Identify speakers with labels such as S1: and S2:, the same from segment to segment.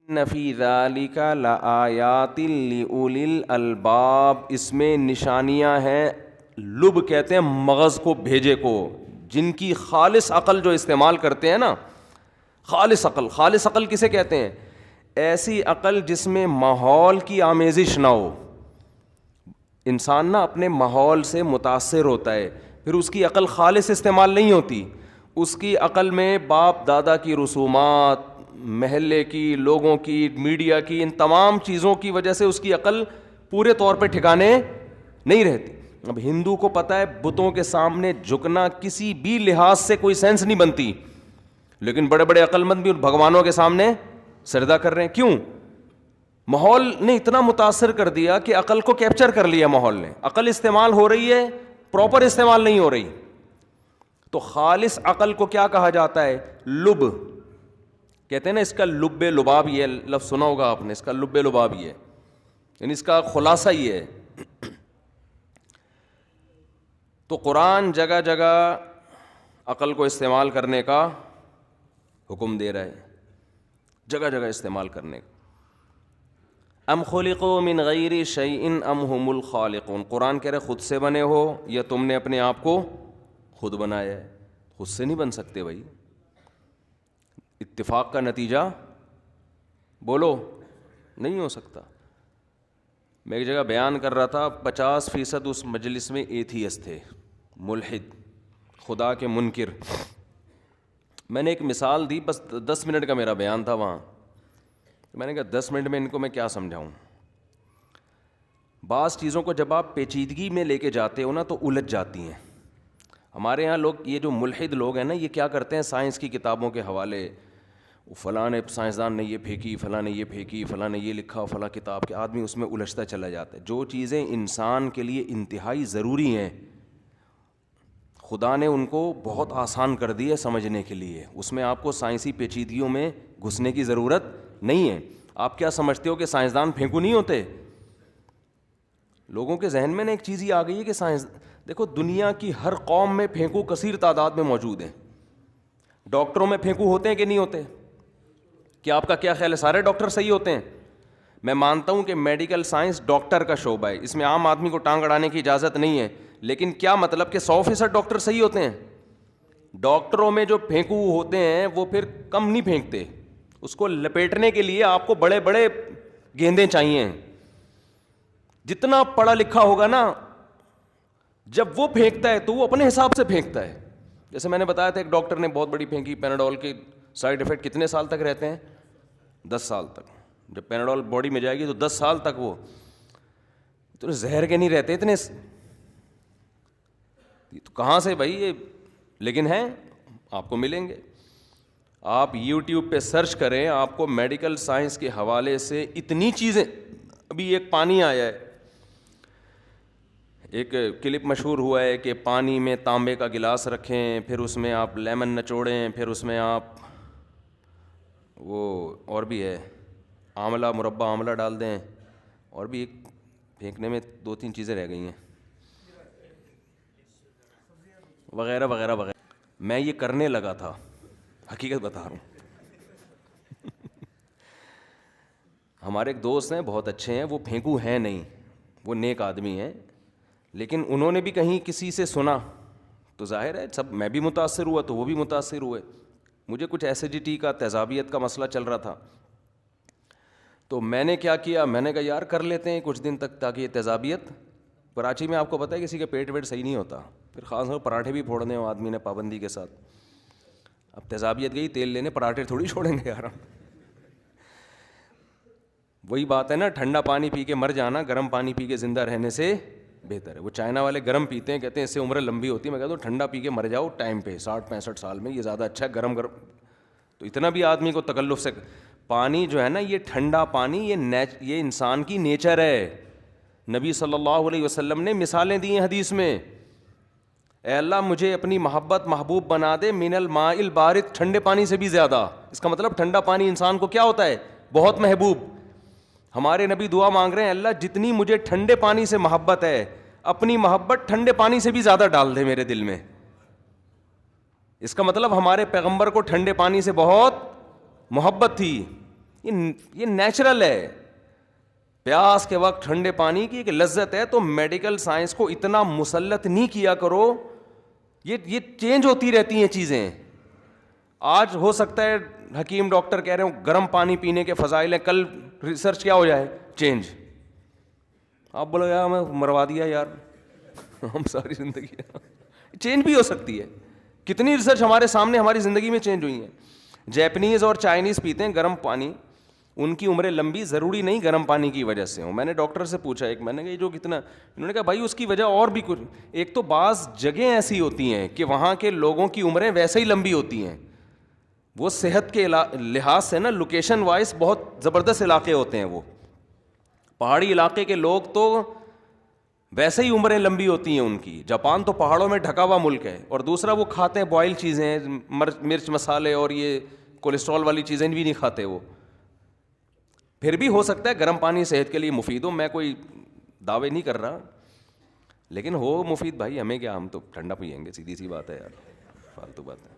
S1: ان فی ذالک لآیات لأولی الالباب، اس میں نشانیاں ہیں، لب کہتے ہیں مغز کو، بھیجے کو، جن کی خالص عقل جو استعمال کرتے ہیں نا، خالص عقل. خالص عقل کسے کہتے ہیں؟ ایسی عقل جس میں ماحول کی آمیزش نہ ہو. انسان نا اپنے ماحول سے متاثر ہوتا ہے، پھر اس کی عقل خالص استعمال نہیں ہوتی. اس کی عقل میں باپ دادا کی رسومات، محلے کی، لوگوں کی، میڈیا کی، ان تمام چیزوں کی وجہ سے اس کی عقل پورے طور پہ ٹھکانے نہیں رہتی. اب ہندو کو پتہ ہے بتوں کے سامنے جھکنا کسی بھی لحاظ سے کوئی سینس نہیں بنتی، لیکن بڑے بڑے عقل مند بھی بھگوانوں کے سامنے سجدہ کر رہے ہیں. کیوں؟ ماحول نے اتنا متاثر کر دیا کہ عقل کو کیپچر کر لیا ماحول نے. عقل استعمال ہو رہی ہے، پراپر استعمال نہیں ہو رہی. تو خالص عقل کو کیا کہا جاتا ہے؟ لب کہتے ہیں نا. اس کا لب لباب، یہ لفظ سنا ہوگا آپ نے، اس کا لب لباب یہ ہے، یعنی اس کا خلاصہ یہ ہے. تو قرآن جگہ جگہ عقل کو استعمال کرنے کا حکم دے رہا ہے، جگہ جگہ استعمال کرنے کا. ام خلقوا من غیر شیء ام هم الخالقون. قرآن کہہ رہے خود سے بنے ہو یا تم نے اپنے آپ کو خود بنایا ہے. خود سے نہیں بن سکتے بھائی. اتفاق کا نتیجہ بولو نہیں ہو سکتا. میں ایک جگہ بیان کر رہا تھا، 50% اس مجلس میں ایتھیسٹ تھے، ملحد، خدا کے منکر. میں نے ایک مثال دی، بس 10 منٹ کا میرا بیان تھا وہاں. میں نے کہا 10 منٹ میں ان کو میں کیا سمجھاؤں. بعض چیزوں کو جب آپ پیچیدگی میں لے کے جاتے ہو نا تو الجھ جاتی ہیں. ہمارے یہاں لوگ، یہ جو ملحد لوگ ہیں نا، یہ کیا کرتے ہیں، سائنس کی کتابوں کے حوالے، فلاں نے سائنسدان نے یہ پھینکی، فلاں نے یہ پھینکی، فلاں نے یہ لکھا، فلاں کتاب کے، آدمی اس میں الجھتا چلا جاتا ہے. جو چیزیں انسان کے لیے انتہائی ضروری ہیں خدا نے ان کو بہت آسان کر دی ہے سمجھنے کے لیے. اس میں آپ کو سائنسی پیچیدگیوں میں گھسنے کی ضرورت نہیں ہے. آپ کیا سمجھتے ہو کہ سائنسدان پھینکو نہیں ہوتے؟ لوگوں کے ذہن میں نا ایک چیز یہ آ گئی ہے کہ سائنس، دیکھو دنیا کی ہر قوم میں پھینکو کثیر تعداد میں موجود ہیں. ڈاکٹروں میں پھینکو ہوتے ہیں کہ نہیں ہوتے؟ کیا آپ کا کیا خیال ہے سارے ڈاکٹر صحیح ہوتے ہیں؟ میں مانتا ہوں کہ میڈیکل سائنس ڈاکٹر کا شعبہ ہے، اس میں عام آدمی کو ٹانگ اڑانے کی اجازت نہیں ہے. لیکن کیا مطلب کہ 100% ڈاکٹر صحیح ہوتے ہیں؟ ڈاکٹروں میں جو پھینکو ہوتے ہیں وہ پھر کم نہیں پھینکتے. اس کو لپیٹنے کے لیے آپ کو بڑے بڑے گیندے چاہیے. جتنا پڑھا لکھا ہوگا نا، جب وہ پھینکتا ہے تو وہ اپنے حساب سے پھینکتا ہے. جیسے میں نے بتایا تھا ایک ڈاکٹر نے بہت بڑی پھینکی، پیناڈول کے سائیڈ ایفیکٹ کتنے سال تک رہتے ہیں؟ 10 سال تک. جب پیناڈول باڈی میں جائے گی تو 10 سال تک وہ تو زہر کے نہیں رہتے اتنے. تو کہاں سے بھائی یہ، لیکن ہیں، آپ کو ملیں گے. آپ یوٹیوب پہ سرچ کریں، آپ کو میڈیکل سائنس کے حوالے سے اتنی چیزیں. ابھی ایک پانی آیا ہے، ایک کلپ مشہور ہوا ہے کہ پانی میں تانبے کا گلاس رکھیں، پھر اس میں آپ لیمن نچوڑیں، پھر اس میں آپ وہ اور بھی ہے آملہ، مربع آملہ ڈال دیں، اور بھی ایک پھینکنے میں 2-3 چیزیں رہ گئی ہیں، وغیرہ وغیرہ وغیرہ. میں یہ کرنے لگا تھا، حقیقت بتا رہا ہوں. ہمارے ایک دوست ہیں بہت اچھے ہیں، وہ پھینکو ہیں نہیں، وہ نیک آدمی ہیں، لیکن انہوں نے بھی کہیں کسی سے سنا تو ظاہر ہے سب، میں بھی متاثر ہوا تو وہ بھی متاثر ہوئے. مجھے کچھ ایسیڈیٹی کا، تیزابیت کا مسئلہ چل رہا تھا، تو میں نے کیا کیا، میں نے کہا یار کر لیتے ہیں کچھ دن تک تاکہ یہ تیزابیت. کراچی میں آپ کو پتہ ہے کسی کا پیٹ ویٹ صحیح نہیں ہوتا، پھر خاص طور پراٹھے بھی پھوڑنے ہو آدمی نے پابندی کے ساتھ. اب تیزابیت گئی تیل لینے، پراٹھے تھوڑی چھوڑیں گے یار. وہی بات ہے نا، ٹھنڈا پانی پی کے مر جانا گرم پانی پی کے زندہ رہنے سے بہتر ہے. وہ چائنا والے گرم پیتے ہیں، کہتے ہیں اس سے عمریں لمبی ہوتی ہے. میں کہتا ہوں ٹھنڈا پی کے مر جاؤ ٹائم پہ 60-65 سال میں، یہ زیادہ اچھا ہے. گرم تو اتنا بھی آدمی کو تکلف سے. پانی جو ہے نا، یہ ٹھنڈا پانی، یہ انسان کی نیچر ہے. نبی صلی اللہ علیہ وسلم نے مثالیں دی ہیں حدیث میں، اے اللہ مجھے اپنی محبت محبوب بنا دے من الماء البارد، ٹھنڈے پانی سے بھی زیادہ. اس کا مطلب ٹھنڈا پانی انسان کو کیا ہوتا ہے؟ بہت محبوب. ہمارے نبی دعا مانگ رہے ہیں، اللہ جتنی مجھے ٹھنڈے پانی سے محبت ہے، اپنی محبت ٹھنڈے پانی سے بھی زیادہ ڈال دے میرے دل میں. اس کا مطلب ہمارے پیغمبر کو ٹھنڈے پانی سے بہت محبت تھی. یہ نیچرل ہے. پیاس کے وقت ٹھنڈے پانی کی ایک لذت ہے. تو میڈیکل سائنس کو اتنا مسلط نہیں کیا کرو, یہ چینج ہوتی رہتی ہیں چیزیں. آج ہو سکتا ہے حکیم ڈاکٹر کہہ رہے ہوں گرم پانی پینے کے فضائل ہیں, کل ریسرچ کیا ہو جائے, چینج. آپ بولو یار میں مروا دیا یار, ہم ساری زندگی چینج بھی ہو سکتی ہے. کتنی ریسرچ ہمارے سامنے ہماری زندگی میں چینج ہوئی ہیں. جیپنیز اور چائنیز پیتے ہیں گرم پانی, ان کی عمریں لمبی ضروری نہیں گرم پانی کی وجہ سے ہوں. میں نے ڈاکٹر سے پوچھا ایک, میں نے کہا یہ جو کتنا, انہوں نے کہا بھائی اس کی وجہ اور بھی کچھ. ایک تو بعض جگہیں ایسی ہوتی ہیں کہ وہاں کے لوگوں کی عمریں ویسے ہی لمبی ہوتی ہیں. وہ صحت کے لحاظ سے نا لوکیشن وائز بہت زبردست علاقے ہوتے ہیں. وہ پہاڑی علاقے کے لوگ تو ویسے ہی عمریں لمبی ہوتی ہیں ان کی. جاپان تو پہاڑوں میں ڈھکا ہوا ملک ہے. اور دوسرا وہ کھاتے ہیں بوائل چیزیں, مرچ مسالے اور یہ کولیسٹرول والی چیزیں بھی نہیں کھاتے وہ. پھر بھی ہو سکتا ہے گرم پانی صحت کے لیے مفید ہو, میں کوئی دعوے نہیں کر رہا, لیکن ہو مفید بھائی ہمیں کیا, ہم تو ٹھنڈا پئیں گے, سیدھی سی بات ہے یار, فالتو بات ہے.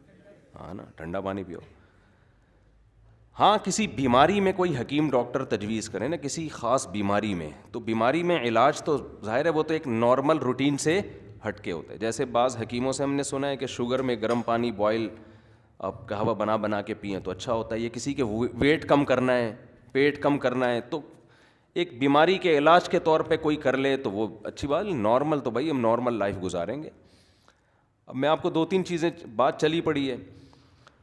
S1: ہاں نا, ٹھنڈا پانی پیو. ہاں کسی بیماری میں کوئی حکیم ڈاکٹر تجویز کرے نا, کسی خاص بیماری میں, تو بیماری میں علاج تو ظاہر ہے وہ تو ایک نارمل روٹین سے ہٹ کے ہوتا ہے. جیسے بعض حکیموں سے ہم نے سنا ہے کہ شوگر میں گرم پانی بوائل آپ قہوہ بنا کے پئیں تو اچھا ہوتا ہے. یہ کسی کے ویٹ کم کرنا ہے, پیٹ کم کرنا ہے, تو ایک بیماری کے علاج کے طور پہ کوئی کر لے تو وہ اچھی بات. نارمل تو بھائی ہم نارمل لائف گزاریں گے. اب میں آپ کو 2-3 چیزیں, بات چلی پڑی ہے.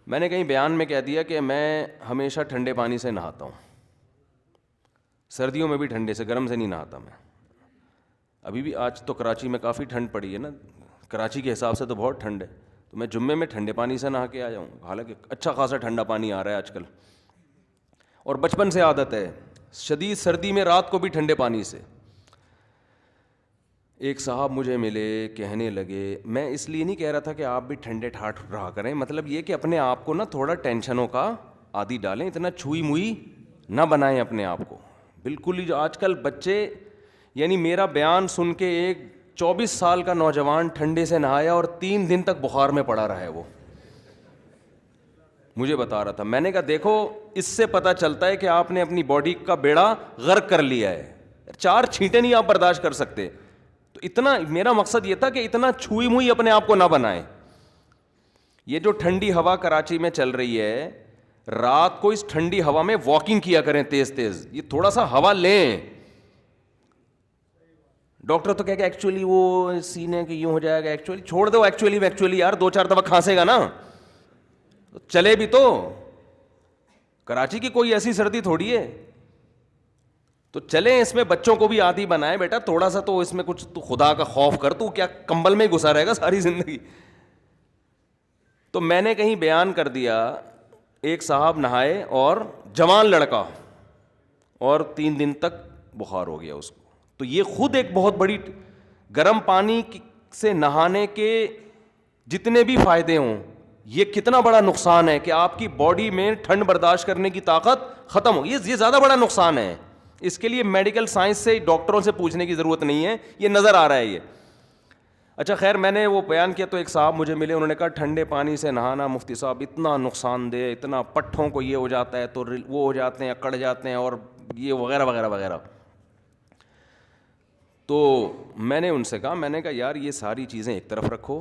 S1: میں نے کہیں بیان میں کہہ دیا کہ میں ہمیشہ ٹھنڈے پانی سے نہاتا ہوں, سردیوں میں بھی ٹھنڈے سے, گرم سے نہیں نہاتا میں. ابھی بھی آج تو کراچی میں کافی ٹھنڈ پڑی ہے نا, کراچی کے حساب سے تو بہت ٹھنڈ ہے, تو میں جمعے میں ٹھنڈے پانی سے نہا کے آیا ہوں. حالانکہ اچھا خاصا ٹھنڈا پانی آ رہا ہے آج کل, اور بچپن سے عادت ہے. شدید سردی میں رات کو بھی ٹھنڈے پانی سے. ایک صاحب مجھے ملے, کہنے لگے, میں اس لیے نہیں کہہ رہا تھا کہ آپ بھی ٹھنڈے ٹھاٹ رہا کریں, مطلب یہ کہ اپنے آپ کو نا تھوڑا ٹینشنوں کا عادی ڈالیں, اتنا چھوئی موئی نہ بنائیں اپنے آپ کو بالکل ہی. جو آج کل بچے, یعنی میرا بیان سن کے ایک 24 سال کا نوجوان ٹھنڈے سے نہایا اور 3 دن تک بخار میں پڑا رہا ہے. وہ مجھے بتا رہا تھا. میں نے کہا دیکھو اس سے پتہ چلتا ہے کہ آپ نے اپنی باڈی کا بیڑا غرق کر لیا ہے. 4 چھینٹیں نہیں آپ برداشت کر سکتے. تو اتنا میرا مقصد یہ تھا کہ اتنا چھوئی موئی اپنے آپ کو نہ بنائیں. یہ جو ٹھنڈی ہوا کراچی میں چل رہی ہے, رات کو اس ٹھنڈی ہوا میں واکنگ کیا کریں تیز تیز, یہ تھوڑا سا ہوا لیں. ڈاکٹر تو کہہ کہ ایکچولی وہ سینے کی یوں ہو جائے گا, ایکچولی چھوڑ دو, ایکچولی یار 2-4 دفعہ کھانسے گا نا چلے بھی. تو کراچی کی کوئی ایسی سردی تھوڑی ہے, تو چلیں اس میں بچوں کو بھی عادی بنائیں. بیٹا تھوڑا سا تو اس میں کچھ تو خدا کا خوف کر, تو کیا کمبل میں گھسا رہے گا ساری زندگی. تو میں نے کہیں بیان کر دیا, ایک صاحب نہائے اور جوان لڑکا, اور 3 دن تک بخار ہو گیا اس کو. تو یہ خود ایک بہت بڑی, گرم پانی سے نہانے کے جتنے بھی فائدے ہوں, یہ کتنا بڑا نقصان ہے کہ آپ کی باڈی میں ٹھنڈ برداشت کرنے کی طاقت ختم ہو. یہ زیادہ بڑا نقصان ہے. اس کے لیے میڈیکل سائنس سے, ڈاکٹروں سے پوچھنے کی ضرورت نہیں ہے, یہ نظر آ رہا ہے یہ. اچھا خیر, میں نے وہ بیان کیا تو ایک صاحب مجھے ملے, انہوں نے کہا ٹھنڈے پانی سے نہانا مفتی صاحب اتنا نقصان دہ, اتنا پٹھوں کو یہ ہو جاتا ہے تو وہ ہو جاتے ہیں, اکڑ جاتے ہیں, اور یہ وغیرہ وغیرہ وغیرہ. تو میں نے ان سے کہا, میں نے کہا یار یہ ساری چیزیں ایک طرف رکھو,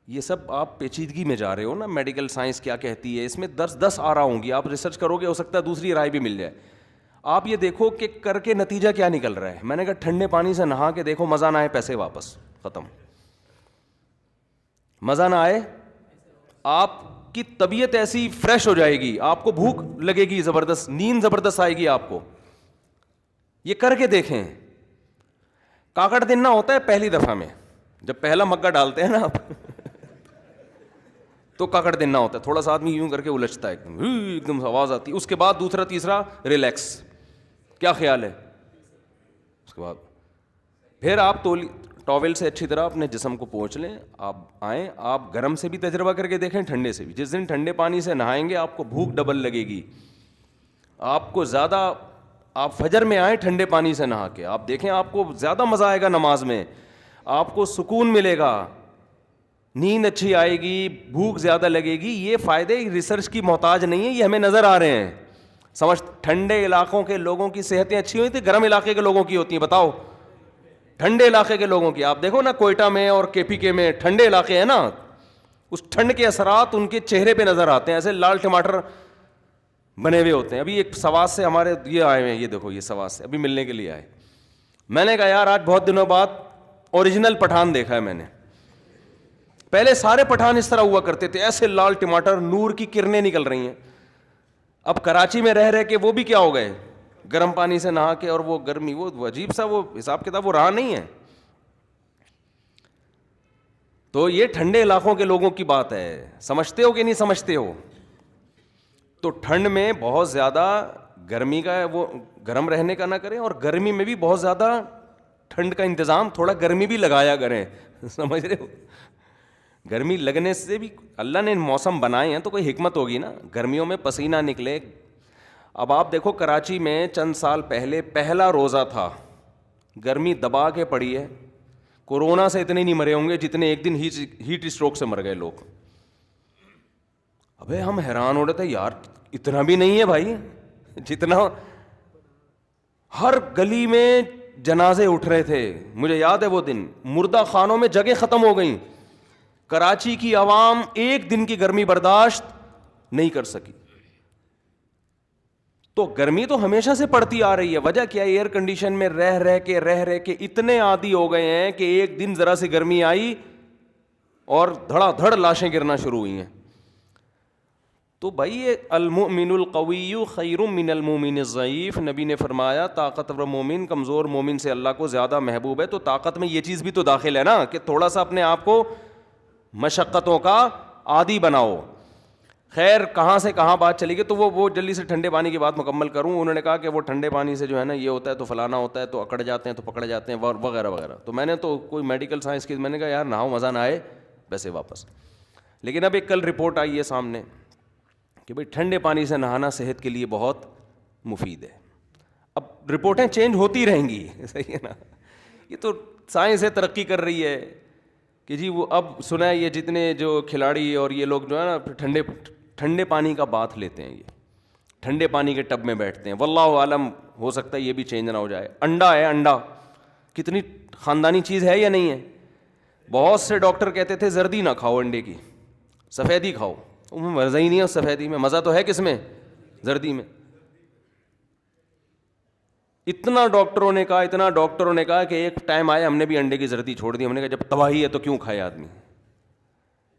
S1: یہ سب آپ پیچیدگی میں جا رہے ہو نا. میڈیکل سائنس کیا کہتی ہے, اس میں 10 آ رہا ہوں گی, آپ ریسرچ کرو گے, ہو سکتا ہے دوسری رائے بھی مل جائے. آپ یہ دیکھو کہ کر کے نتیجہ کیا نکل رہا ہے. میں نے کہا ٹھنڈے پانی سے نہا کے دیکھو, مزہ نہ آئے پیسے واپس, ختم. مزہ نہ آئے, آپ کی طبیعت ایسی فریش ہو جائے گی, آپ کو بھوک لگے گی زبردست, نیند زبردست آئے گی آپ کو. یہ کر کے دیکھیں. کاکڑ دن نہ ہوتا ہے پہلی دفعہ میں, جب پہلا مگا ڈالتے ہیں نا آپ تو کاکڑ دن نہ ہوتا ہے, تھوڑا سا آدمی یوں کر کے الجھتا ہے, ایک دم آواز آتی ہے. اس کے بعد دوسرا تیسرا ریلیکس, کیا خیال ہے. اس کے بعد پھر آپ ٹاول سے اچھی طرح اپنے جسم کو پوچھ لیں. آپ آئیں, آپ گرم سے بھی تجربہ کر کے دیکھیں, ٹھنڈے سے بھی. جس دن ٹھنڈے پانی سے نہائیں گے آپ کو بھوک ڈبل لگے گی, آپ کو زیادہ, آپ فجر میں آئیں ٹھنڈے پانی سے نہا کے, آپ دیکھیں آپ کو زیادہ مزہ آئے گا نماز میں, آپ کو سکون ملے گا, نیند اچھی آئے گی, بھوک زیادہ لگے گی. یہ فائدے ریسرچ کی محتاج نہیں ہے, یہ ہمیں نظر آ رہے ہیں. سمجھ, ٹھنڈے علاقوں کے لوگوں کی صحتیں اچھی ہوئی تھی, گرم علاقے کے لوگوں کی ہوتی ہیں؟ بتاؤ. ٹھنڈے علاقے کے لوگوں کی آپ دیکھو نا, کوئٹہ میں اور کے پی کے میں ٹھنڈے علاقے ہیں نا, اس ٹھنڈ کے اثرات ان کے چہرے پہ نظر آتے ہیں, ایسے لال ٹماٹر بنے ہوئے ہوتے ہیں. ابھی ایک سواس سے ہمارے یہ آئے ہوئے ہیں, یہ دیکھو یہ سواس سے ابھی ملنے کے لیے آئے. میں نے کہا یار آج بہت دنوں بعد اوریجنل پٹھان دیکھا ہے میں نے. پہلے سارے پٹھان اس طرح ہوا کرتے تھے, ایسے لال ٹماٹر, نور کی کرنیں نکل رہی ہیں. اب کراچی میں رہ کے وہ بھی کیا ہو گئے, گرم پانی سے نہا کے, اور وہ گرمی, وہ عجیب سا وہ حساب کتاب وہ رہا نہیں ہے. تو یہ ٹھنڈے علاقوں کے لوگوں کی بات ہے, سمجھتے ہو کہ نہیں سمجھتے ہو؟ تو ٹھنڈ میں بہت زیادہ گرمی کا وہ گرم رہنے کا نہ کریں, اور گرمی میں بھی بہت زیادہ ٹھنڈ کا انتظام تھوڑا گرمی بھی لگایا کریں. سمجھ رہے ہو؟ گرمی لگنے سے بھی اللہ نے موسم بنائے ہیں تو کوئی حکمت ہوگی نا, گرمیوں میں پسینہ نکلے. اب آپ دیکھو کراچی میں چند سال پہلے پہلا روزہ تھا, گرمی دبا کے پڑی ہے. کورونا سے اتنے نہیں مرے ہوں گے جتنے ایک دن ہیٹ اسٹروک سے مر گئے لوگ. ابے ہم حیران ہو رہے تھے یار, اتنا بھی نہیں ہے بھائی جتنا. ہر گلی میں جنازے اٹھ رہے تھے. مجھے یاد ہے وہ دن, مردہ خانوں میں جگہ ختم ہو گئیں. کراچی کی عوام ایک دن کی گرمی برداشت نہیں کر سکی. تو گرمی تو ہمیشہ سے پڑتی آ رہی ہے. وجہ کیا ہے؟ ایئر کنڈیشن میں رہ کے اتنے عادی ہو گئے ہیں کہ ایک دن ذرا سی گرمی آئی اور دھڑا دھڑ لاشیں گرنا شروع ہوئی ہیں. تو بھائی المؤمن القوی خیر من المؤمن الضعیف, نبی نے فرمایا طاقتور مومن کمزور مومن سے اللہ کو زیادہ محبوب ہے. تو طاقت میں یہ چیز بھی تو داخل ہے نا کہ تھوڑا سا اپنے آپ کو مشقتوں کا عادی بناؤ. خیر کہاں سے کہاں بات چلی گئی, تو وہ جلدی سے ٹھنڈے پانی کی بات مکمل کروں. انہوں نے کہا کہ وہ ٹھنڈے پانی سے جو ہے نا یہ ہوتا ہے تو فلانا ہوتا ہے, تو اکڑ جاتے ہیں, تو پکڑ جاتے ہیں, وغیرہ وغیرہ. تو میں نے تو کوئی میڈیکل سائنس کی, میں نے کہا یار نہاؤ مزہ نہ آئے ویسے واپس. لیکن اب ایک کل رپورٹ آئی ہے سامنے کہ بھائی ٹھنڈے پانی سے نہانا صحت کے لیے بہت مفید ہے. اب رپورٹیں چینج ہوتی رہیں گی, صحیح ہے نا, یہ تو سائنس ہے ترقی کر رہی ہے کہ جی وہ اب سنا ہے یہ جتنے جو کھلاڑی اور یہ لوگ جو ہے نا ٹھنڈے پانی کا بات لیتے ہیں, یہ ٹھنڈے پانی کے ٹب میں بیٹھتے ہیں. واللہ عالم ہو سکتا ہے یہ بھی چینج نہ ہو جائے. انڈا ہے, انڈا کتنی خاندانی چیز ہے یا نہیں ہے؟ بہت سے ڈاکٹر کہتے تھے زردی نہ کھاؤ, انڈے کی سفیدی کھاؤ. مزہ ہی نہیں ہے اس سفیدی میں, مزہ تو ہے کس میں؟ زردی میں. اتنا ڈاکٹروں نے کہا کہ ایک ٹائم آیا ہم نے بھی انڈے کی زردی چھوڑ دی. ہم نے کہا جب تباہی ہے تو کیوں کھائے آدمی.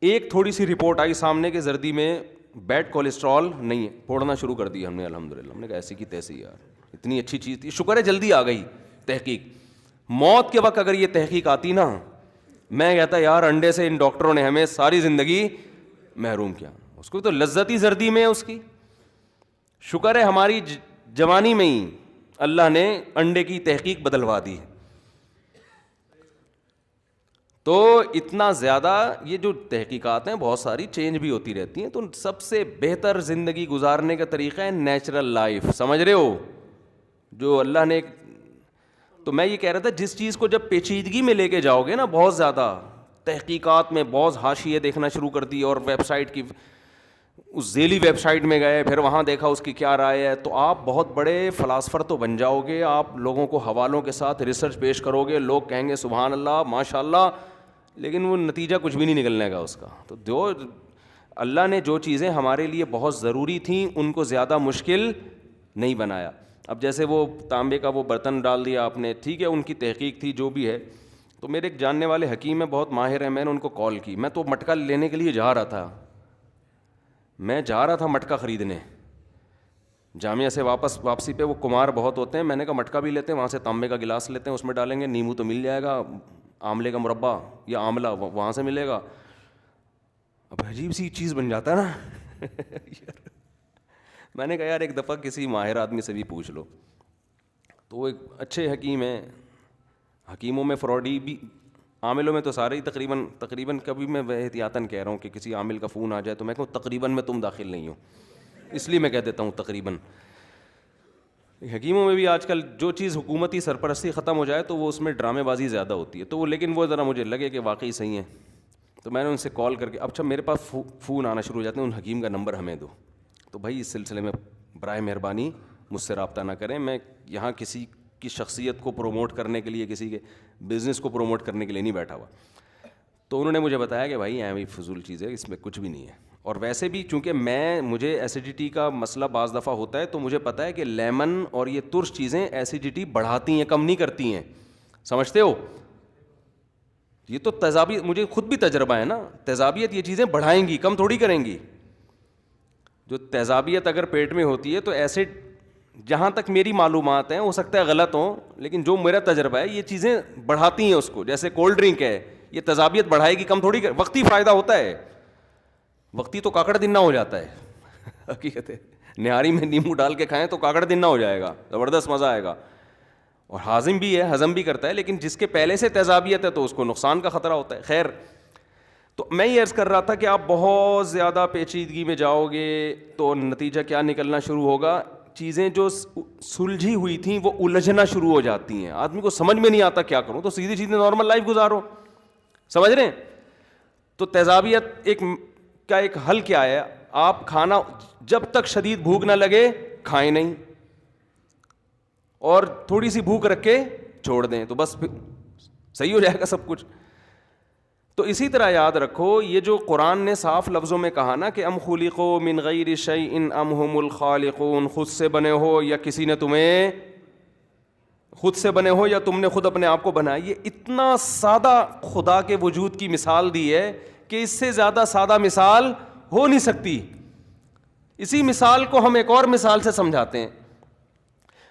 S1: ایک تھوڑی سی رپورٹ آئی سامنے کہ زردی میں بیڈ کولیسٹرول نہیں ہے, پھوڑنا شروع کر دی ہم نے الحمدللہ. ہم نے کہا ایسی کی تیسی یار, اتنی اچھی چیز تھی, شکر ہے جلدی آ گئی تحقیق. موت کے وقت اگر یہ تحقیق آتی نا, میں کہتا یار انڈے سے ان ڈاکٹروں نے ہمیں ساری زندگی محروم کیا. اس کو تو لذت ہی زردی میں ہے اس کی. شکر ہے ہماری جوانی میں ہی اللہ نے انڈے کی تحقیق بدلوا دی. تو اتنا زیادہ یہ جو تحقیقات ہیں بہت ساری چینج بھی ہوتی رہتی ہیں. تو سب سے بہتر زندگی گزارنے کا طریقہ ہے نیچرل لائف. سمجھ رہے ہو جو اللہ نے. تو میں یہ کہہ رہا تھا جس چیز کو جب پیچیدگی میں لے کے جاؤ گے نا, بہت زیادہ تحقیقات میں بہت حاشیے دیکھنا شروع کر دی, اور ویب سائٹ کی اس ذیلی ویب سائٹ میں گئے, پھر وہاں دیکھا اس کی کیا رائے ہے, تو آپ بہت بڑے فلاسفر تو بن جاؤ گے. آپ لوگوں کو حوالوں کے ساتھ ریسرچ پیش کرو گے, لوگ کہیں گے سبحان اللہ ماشاء اللہ, لیکن وہ نتیجہ کچھ بھی نہیں نکلنے گا اس کا. تو جو اللہ نے جو چیزیں ہمارے لیے بہت ضروری تھیں ان کو زیادہ مشکل نہیں بنایا. اب جیسے وہ تانبے کا وہ برتن ڈال دیا آپ نے, ٹھیک ہے ان کی تحقیق تھی جو بھی ہے. تو میرے ایک جاننے والے حکیم ہیں بہت ماہر ہیں, میں نے ان کو کال کی. میں تو مٹکا لینے کے لیے جا رہا تھا مٹکا خریدنے جامعہ سے. واپسی پہ وہ کمار بہت ہوتے ہیں, میں نے کہا مٹکا بھی لیتے ہیں, وہاں سے تانبے کا گلاس لیتے ہیں, اس میں ڈالیں گے, نیمبو تو مل جائے گا, آملے کا مربع یا آملہ وہاں سے ملے گا. اب عجیب سی چیز بن جاتا ہے نا. میں نے کہا یار ایک دفعہ کسی ماہر آدمی سے بھی پوچھ لو. تو وہ ایک اچھے حکیم ہیں, حکیموں میں فراڈی بھی, عاملوں میں تو سارے ہی تقریباً کبھی میں احتیاطاً کہہ رہا ہوں کہ کسی عامل کا فون آ جائے تو میں کہوں تقریباً میں تم داخل نہیں ہو, اس لیے میں کہہ دیتا ہوں تقریباً. حکیموں میں بھی آج کل جو چیز حکومتی سرپرستی ختم ہو جائے تو وہ اس میں ڈرامے بازی زیادہ ہوتی ہے. تو وہ لیکن وہ ذرا مجھے لگے کہ واقعی صحیح ہے. تو میں نے ان سے کال کر کے, اچھا میرے پاس فون آنا شروع ہو جاتے ہیں, ان حکیم کا نمبر ہمیں دو. تو بھائی اس سلسلے میں برائے مہربانی مجھ سے رابطہ نہ کریں. میں یہاں کسی کی شخصیت کو پروموٹ کرنے کے لیے, کسی کے بزنس کو پروموٹ کرنے کے لیے نہیں بیٹھا ہوا. تو انہوں نے مجھے بتایا کہ بھائی ایویں فضول چیز ہے, اس میں کچھ بھی نہیں ہے. اور ویسے بھی چونکہ مجھے ایسیڈیٹی کا مسئلہ بعض دفعہ ہوتا ہے, تو مجھے پتہ ہے کہ لیمن اور یہ ترش چیزیں ایسیڈیٹی بڑھاتی ہیں, کم نہیں کرتی ہیں. سمجھتے ہو؟ یہ تو تیزابیت, مجھے خود بھی تجربہ ہے نا, تیزابیت یہ چیزیں بڑھائیں گی, کم تھوڑی کریں گی. جو تیزابیت اگر پیٹ میں ہوتی ہے تو ایسڈ, جہاں تک میری معلومات ہیں, ہو سکتا ہے غلط ہوں, لیکن جو میرا تجربہ ہے یہ چیزیں بڑھاتی ہیں اس کو. جیسے کولڈ ڈرنک ہے, یہ تیزابیت بڑھائے گی, کم تھوڑی وقتی فائدہ ہوتا ہے, وقتی تو کاکڑ دن نہ ہو جاتا ہے. حقیقت ہے, نہاری میں نیمبو ڈال کے کھائیں تو کاکڑ دن نہ ہو جائے گا, زبردست مزہ آئے گا, اور ہاضم بھی ہے, ہضم بھی کرتا ہے. لیکن جس کے پہلے سے تیزابیت ہے تو اس کو نقصان کا خطرہ ہوتا ہے. خیر, تو میں یہ عرض کر رہا تھا کہ آپ بہت زیادہ پیچیدگی میں جاؤ گے تو نتیجہ کیا نکلنا شروع ہوگا, چیزیں جو سلجھی ہوئی تھیں وہ الجھنا شروع ہو جاتی ہیں. آدمی کو سمجھ میں نہیں آتا کیا کروں, تو سیدھی سیدھی نارمل لائف گزارو. سمجھ رہے ہیں؟ تو تیزابیت ایک حل کیا ہے, آپ کھانا جب تک شدید بھوک نہ لگے کھائیں نہیں, اور تھوڑی سی بھوک رکھ کے چھوڑ دیں, تو بس صحیح ہو جائے گا سب کچھ. تو اسی طرح یاد رکھو, یہ جو قرآن نے صاف لفظوں میں کہا نا کہ ام خلقوا من غیر شیء ام هم الخالقون, خود سے بنے ہو یا کسی نے تمہیں, خود سے بنے ہو یا تم نے خود اپنے آپ کو بنایا, یہ اتنا سادہ خدا کے وجود کی مثال دی ہے کہ اس سے زیادہ سادہ مثال ہو نہیں سکتی. اسی مثال کو ہم ایک اور مثال سے سمجھاتے ہیں.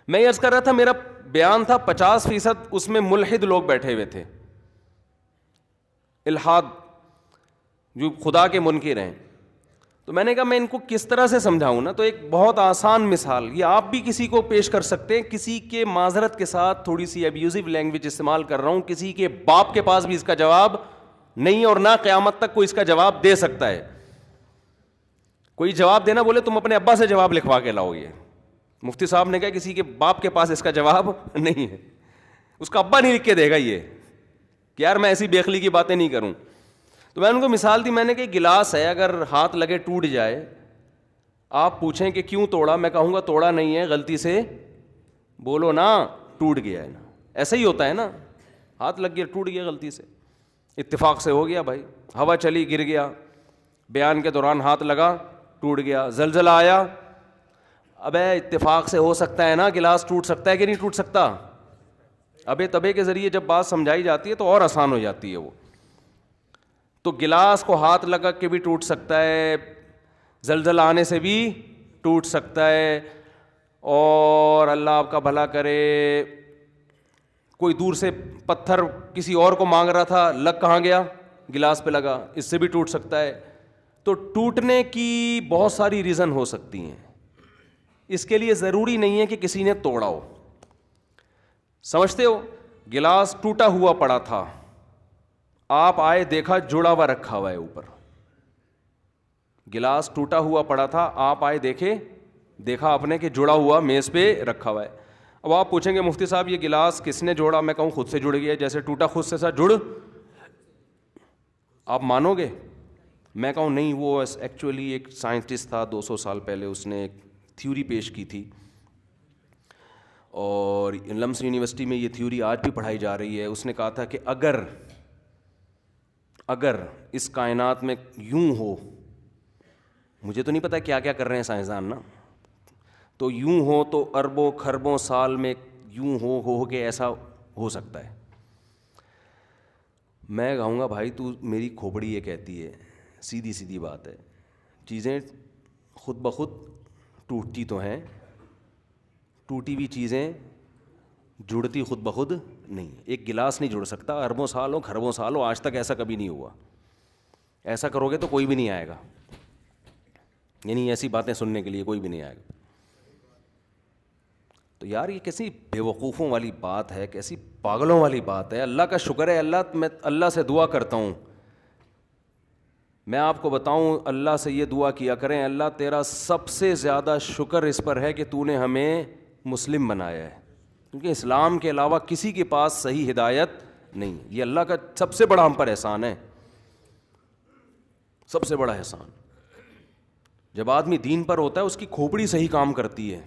S1: میں یہ عرض کر رہا تھا, میرا بیان تھا 50% اس میں ملحد لوگ بیٹھے ہوئے تھے, الحاد, جو خدا کے منکر ہیں. تو میں نے کہا میں ان کو کس طرح سے سمجھاؤں نا, تو ایک بہت آسان مثال یہ آپ بھی کسی کو پیش کر سکتے ہیں. کسی کے معذرت کے ساتھ تھوڑی سی ابیوزو لینگویج استعمال کر رہا ہوں, کسی کے باپ کے پاس بھی اس کا جواب نہیں, اور نہ قیامت تک کوئی اس کا جواب دے سکتا ہے. کوئی جواب دینا بولے تم اپنے ابا سے جواب لکھوا کے لاؤ. یہ مفتی صاحب نے کہا کسی کے باپ کے پاس اس کا جواب نہیں ہے, اس کا ابا نہیں لکھ کے دے گا یہ کہ یار میں ایسی بیخلی کی باتیں نہیں کروں. تو میں نے ان کو مثال دی, میں نے کہا گلاس ہے, اگر ہاتھ لگے ٹوٹ جائے, آپ پوچھیں کہ کیوں توڑا, میں کہوں گا توڑا نہیں ہے, غلطی سے بولو نا ٹوٹ گیا ہے نا. ایسا ہی ہوتا ہے نا, ہاتھ لگ گیا ٹوٹ گیا غلطی سے, اتفاق سے ہو گیا بھائی, ہوا چلی گر گیا, بیان کے دوران ہاتھ لگا ٹوٹ گیا, زلزلہ آیا, ابے اتفاق سے ہو سکتا ہے نا, گلاس ٹوٹ سکتا ہے کہ نہیں ٹوٹ سکتا. ابے تبے کے ذریعے جب بات سمجھائی جاتی ہے تو اور آسان ہو جاتی ہے وہ. تو گلاس کو ہاتھ لگا کے بھی ٹوٹ سکتا ہے, زلزلہ آنے سے بھی ٹوٹ سکتا ہے, اور اللہ آپ کا بھلا کرے کوئی دور سے پتھر کسی اور کو مانگ رہا تھا, لگ کہاں گیا, گلاس پہ لگا, اس سے بھی ٹوٹ سکتا ہے. تو ٹوٹنے کی بہت ساری ریزن ہو سکتی ہیں, اس کے لیے ضروری نہیں ہے کہ کسی نے توڑا ہو. سمجھتے ہو, گلاس ٹوٹا ہوا پڑا تھا, آپ آئے دیکھا جڑا ہوا رکھا ہوا ہے اوپر. گلاس ٹوٹا ہوا پڑا تھا, آپ آئے دیکھا آپ نے کہ جڑا ہوا میز پہ رکھا ہوا ہے. اب آپ پوچھیں گے مفتی صاحب یہ گلاس کس نے جوڑا, میں کہوں خود سے جڑ گیا, جیسے ٹوٹا خود سے سا جڑ, آپ مانو گے؟ میں کہوں نہیں, وہ ایکچولی ایک سائنٹسٹ تھا 200 سال پہلے, اس نے ایک تھیوری پیش کی تھی, اور لمس یونیورسٹی میں یہ تھیوری آج بھی پڑھائی جا رہی ہے. اس نے کہا تھا کہ اگر اس کائنات میں یوں ہو, مجھے تو نہیں پتا کیا کیا کر رہے ہیں سائنسدان نا, تو یوں ہو تو اربوں کھربوں سال میں یوں ہو کہ ایسا ہو سکتا ہے. میں کہوں گا بھائی تو میری کھوپڑی یہ کہتی ہے, سیدھی سیدھی بات ہے, چیزیں خود بخود ٹوٹتی تو ہیں, ٹوٹی ہوئی چیزیں جڑتی خود بخود نہیں. ایک گلاس نہیں جڑ سکتا, اربوں سال ہو کھربوں سال ہو, آج تک ایسا کبھی نہیں ہوا. ایسا کرو گے تو کوئی بھی نہیں آئے گا, یعنی ایسی باتیں سننے کے لیے کوئی بھی نہیں آئے گا. تو یار یہ کیسی بیوقوفوں والی بات ہے, کیسی پاگلوں والی بات ہے. اللہ کا شکر ہے, میں اللہ سے دعا کرتا ہوں, میں آپ کو بتاؤں, اللہ سے یہ دعا کیا کریں, اللہ تیرا سب سے زیادہ شکر اس پر ہے کہ تو نے ہمیں مسلم بنایا ہے, کیونکہ اسلام کے علاوہ کسی کے پاس صحیح ہدایت نہیں. یہ اللہ کا سب سے بڑا ہم پر احسان ہے, سب سے بڑا احسان. جب آدمی دین پر ہوتا ہے اس کی کھوپڑی صحیح کام کرتی ہے,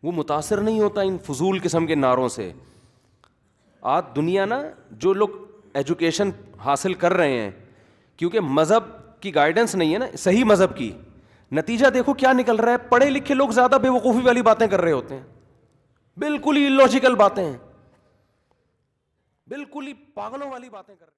S1: وہ متاثر نہیں ہوتا ان فضول قسم کے نعروں سے. آج دنیا نا, جو لوگ ایجوکیشن حاصل کر رہے ہیں کیونکہ مذہب کی گائیڈنس نہیں ہے نا, صحیح مذہب کی, نتیجہ دیکھو کیا نکل رہا ہے. پڑھے لکھے لوگ زیادہ بے وقوفی والی باتیں کر رہے ہوتے ہیں, بالکل ہی لوجیکل باتیں ہیں, بالکل ہی پاگلوں والی باتیں کر رہے ہیں.